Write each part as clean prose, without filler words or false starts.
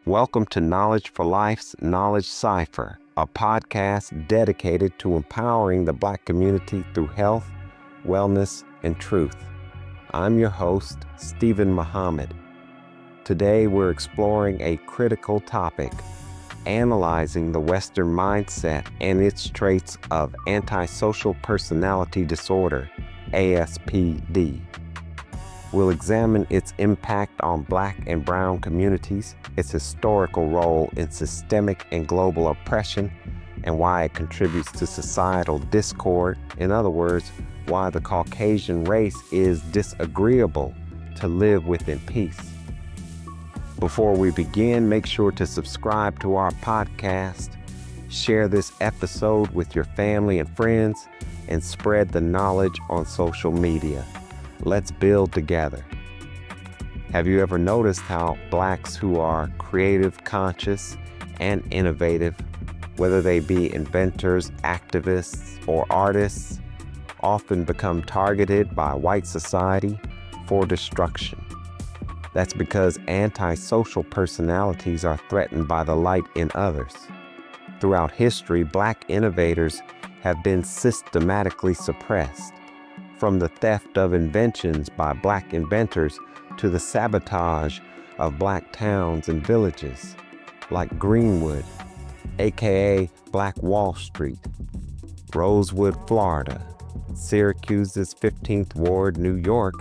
Welcome to Knowledge for Life's Knowledge Cipher, a podcast dedicated to empowering the Black community through health, wellness, and truth. I'm your host, Stephen Muhammad. Today we're exploring a critical topic, analyzing the Western mindset and its traits of antisocial personality disorder, ASPD. We'll examine its impact on Black and Brown communities, its historical role in systemic and global oppression, and why it contributes to societal discord. In other words, why the Caucasian race is disagreeable to live with in peace. Before we begin, make sure to subscribe to our podcast, share this episode with your family and friends, and spread the knowledge on social media. Let's build together. Have you ever noticed how Blacks who are creative, conscious, and innovative, whether they be inventors, activists, or artists, often become targeted by white society for destruction? That's because antisocial personalities are threatened by the light in others. Throughout history, Black innovators have been systematically suppressed. From the theft of inventions by Black inventors to the sabotage of Black towns and villages, like Greenwood, aka Black Wall Street, Rosewood, Florida, Syracuse's 15th Ward, New York,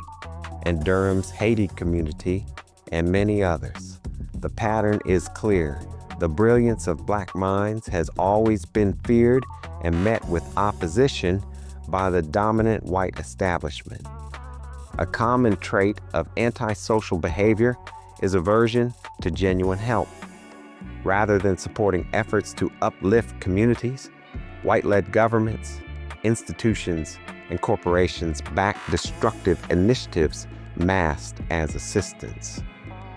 and Durham's Haiti community, and many others. The pattern is clear. The brilliance of Black minds has always been feared and met with opposition by the dominant white establishment. A common trait of antisocial behavior is aversion to genuine help. Rather than supporting efforts to uplift communities, white-led governments, institutions, and corporations back destructive initiatives masked as assistance,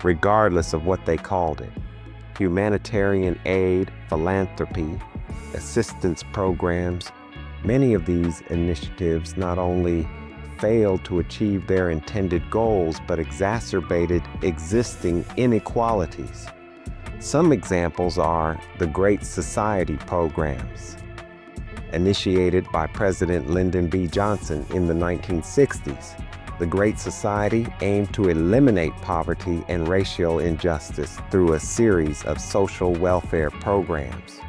regardless of what they called it. Humanitarian aid, philanthropy, assistance programs. Many of these initiatives not only failed to achieve their intended goals, but exacerbated existing inequalities. Some examples are the Great Society programs, initiated by President Lyndon B. Johnson in the 1960s. The Great Society aimed to eliminate poverty and racial injustice through a series of social welfare programs.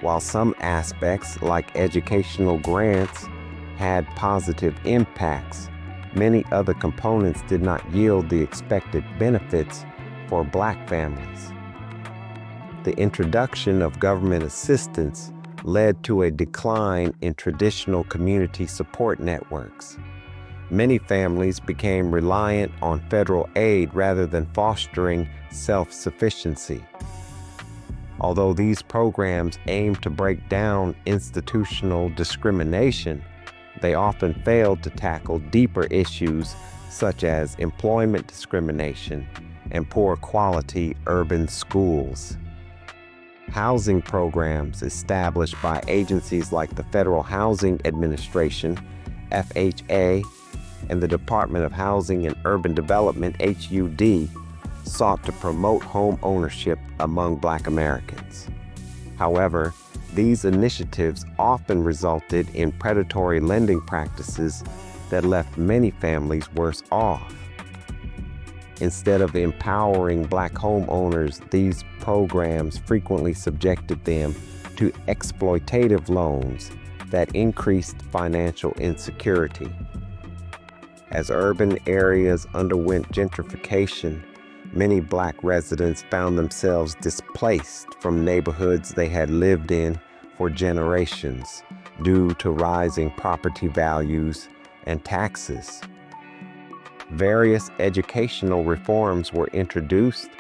While some aspects, like educational grants, had positive impacts, many other components did not yield the expected benefits for Black families. The introduction of government assistance led to a decline in traditional community support networks. Many families became reliant on federal aid rather than fostering self-sufficiency. Although these programs aim to break down institutional discrimination, they often failed to tackle deeper issues such as employment discrimination and poor quality urban schools. Housing programs established by agencies like the Federal Housing Administration, FHA, and the Department of Housing and Urban Development, HUD, sought to promote home ownership among Black Americans. However, these initiatives often resulted in predatory lending practices that left many families worse off. Instead of empowering Black homeowners, these programs frequently subjected them to exploitative loans that increased financial insecurity. As urban areas underwent gentrification, many Black residents found themselves displaced from neighborhoods they had lived in for generations due to rising property values and taxes. Various educational reforms were introduced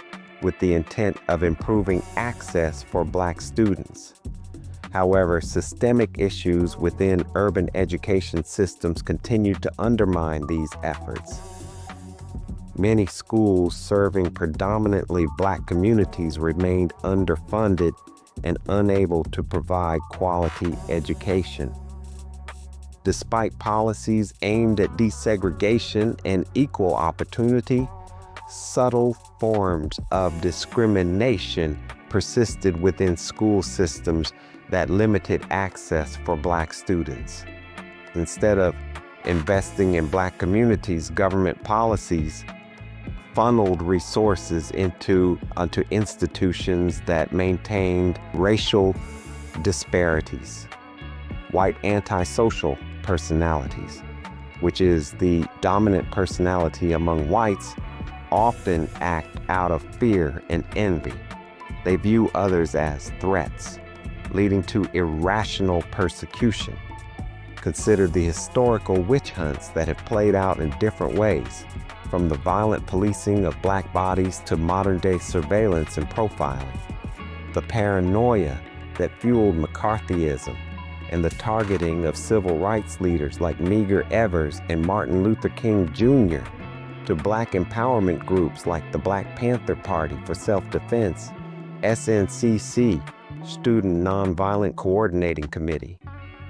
with the intent of improving access for Black students. However, systemic issues within urban education systems continued to undermine these efforts. Many schools serving predominantly Black communities remained underfunded and unable to provide quality education. Despite policies aimed at desegregation and equal opportunity, subtle forms of discrimination persisted within school systems that limited access for Black students. Instead of investing in Black communities, government policies funneled resources into institutions that maintained racial disparities. White antisocial personalities, which is the dominant personality among whites, often act out of fear and envy. They view others as threats, leading to irrational persecution. Consider the historical witch hunts that have played out in different ways, from the violent policing of Black bodies to modern-day surveillance and profiling. The paranoia that fueled McCarthyism and the targeting of civil rights leaders like Medgar Evers and Martin Luther King Jr., to Black empowerment groups like the Black Panther Party for Self-Defense, SNCC, Student Nonviolent Coordinating Committee,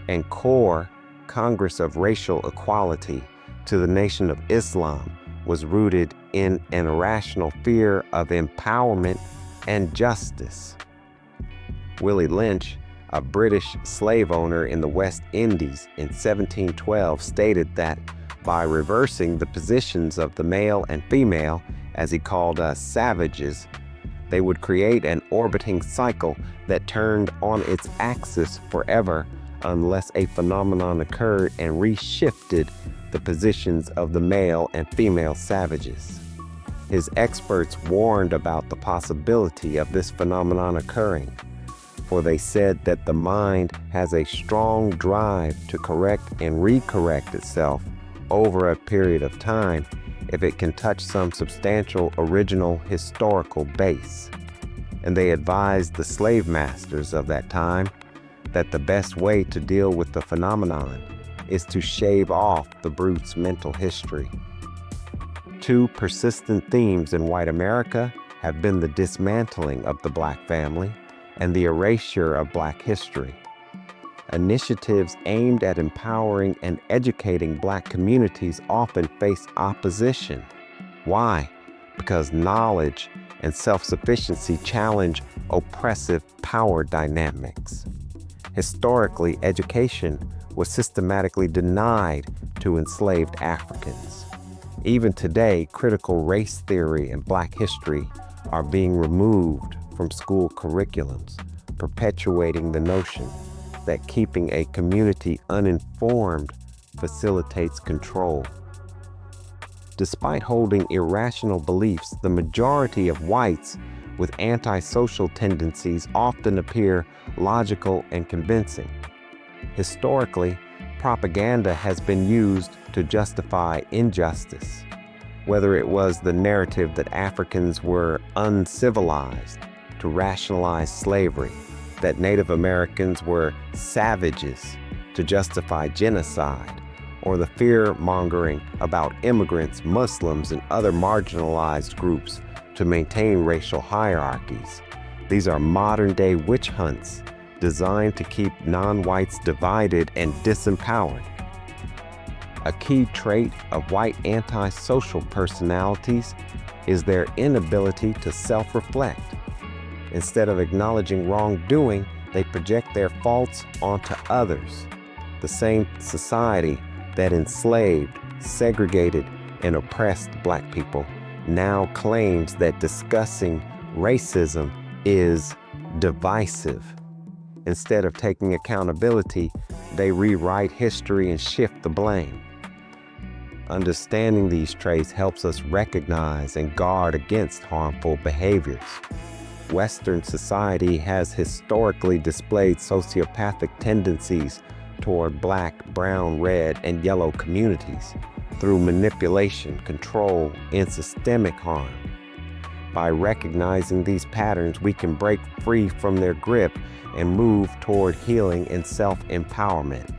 and CORE, Congress of Racial Equality, to the Nation of Islam, was rooted in an irrational fear of empowerment and justice. Willie Lynch, a British slave owner in the West Indies in 1712, stated that by reversing the positions of the male and female, as he called us savages, they would create an orbiting cycle that turned on its axis forever unless a phenomenon occurred and reshifted the positions of the male and female savages. His experts warned about the possibility of this phenomenon occurring, for they said that the mind has a strong drive to correct and recorrect itself over a period of time if it can touch some substantial original historical base. And they advised the slave masters of that time that the best way to deal with the phenomenon is to shave off the brute's mental history. Two persistent themes in white America have been the dismantling of the Black family and the erasure of Black history. Initiatives aimed at empowering and educating Black communities often face opposition. Why? Because knowledge and self-sufficiency challenge oppressive power dynamics. Historically, education was systematically denied to enslaved Africans. Even today, critical race theory and Black history are being removed from school curriculums, perpetuating the notion that keeping a community uninformed facilitates control. Despite holding irrational beliefs, the majority of whites with antisocial tendencies often appear logical and convincing. Historically, propaganda has been used to justify injustice, whether it was the narrative that Africans were uncivilized to rationalize slavery, that Native Americans were savages to justify genocide, or the fear-mongering about immigrants, Muslims, and other marginalized groups to maintain racial hierarchies. These are modern-day witch hunts designed to keep non-whites divided and disempowered. A key trait of white antisocial personalities is their inability to self-reflect. Instead of acknowledging wrongdoing, they project their faults onto others. The same society that enslaved, segregated, and oppressed Black people now claims that discussing racism is divisive. Instead of taking accountability, they rewrite history and shift the blame. Understanding these traits helps us recognize and guard against harmful behaviors. Western society has historically displayed sociopathic tendencies toward Black, brown, red, and yellow communities through manipulation, control, and systemic harm. By recognizing these patterns, we can break free from their grip and move toward healing and self-empowerment.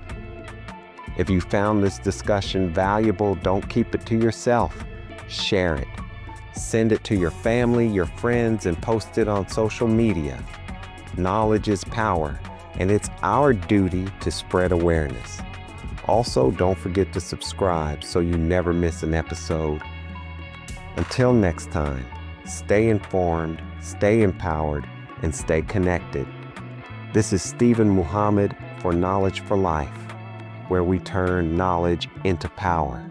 If you found this discussion valuable, don't keep it to yourself. Share it. Send it to your family, your friends, and post it on social media. Knowledge is power, and it's our duty to spread awareness. Also, don't forget to subscribe so you never miss an episode. Until next time, stay informed, stay empowered, and stay connected. This is Stephen Muhammad for Knowledge for Life, where we turn knowledge into power.